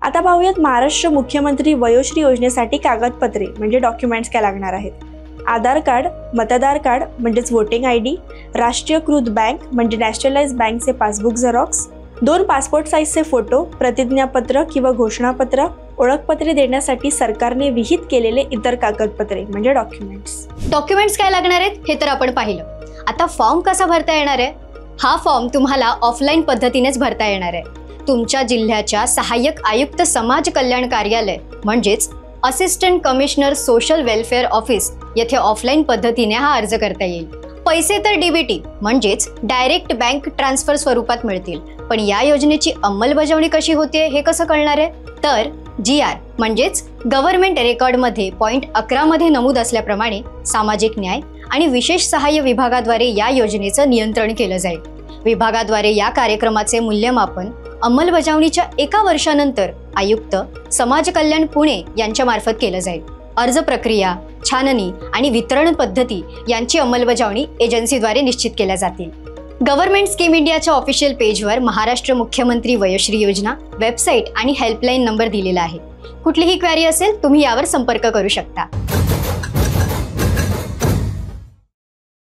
आता पाहूयात महाराष्ट्र मुख्यमंत्री वयोश्री योजनेसाठी कागदपत्रे म्हणजे डॉक्युमेंट्स काय लागणार आहेत. आधार कार्ड, मतदार कार्ड म्हणजेच वोटिंग ID, राष्ट्रीयकृत बँक म्हणजे नॅशनलाइज बँकचे पासबुक झेरॉक्स, 2 पासपोर्ट साईजचे फोटो, प्रतिज्ञापत्र किंवा घोषणापत्र, ओळखपत्रे देण्यासाठी सरकारने विहित केलेले इतर कागदपत्रे म्हणजे डॉक्युमेंट्स काय लागणार आहेत हे तर आपण पाहिलं. आता फॉर्म कसा भरता येणार आहे? हा फॉर्म तुम्हाला ऑफलाईन पद्धतीनेच भरता येणार आहे. तुमच्या जिल्ह्याच्या सहाय्यक आयुक्त समाज कल्याण कार्यालय म्हणजेच assistant commissioner social welfare office येथे ऑफलाईन पद्धतीने हा अर्ज करता येईल. पैसे तर DBT म्हणजेच डायरेक्ट बँक ट्रान्सफर स्वरूपात मिळतील. पण या योजनेची अंमलबजावणी कशी होते हे कसं कळणार आहे? तर GR म्हणजेच गव्हर्नमेंट रेकॉर्डमध्ये पॉइंट 11 मध्ये नमूद असल्याप्रमाणे सामाजिक न्याय आणि विशेष सहाय्य विभागाद्वारे या योजनेचं नियंत्रण केलं जाईल. विभागाद्वारे या कार्यक्रमाचे मूल्यमापन अंमलबजावणीच्या 1 वर्षानंतर आयुक्त समाज कल्याण पुणे यांच्या मार्फत केलं जाईल. अर्ज प्रक्रिया, छाननी आणि वितरण पद्धती यांची अंमलबजावणी एजन्सीद्वारे निश्चित केल्या जातील. गव्हर्नमेंट स्कीम इंडियाच्या ऑफिशियल पेजवर महाराष्ट्र मुख्यमंत्री वयोश्री योजना वेबसाईट आणि हेल्पलाईन नंबर दिलेला आहे. कुठलीही क्वेरी असेल तुम्ही यावर संपर्क करू शकता.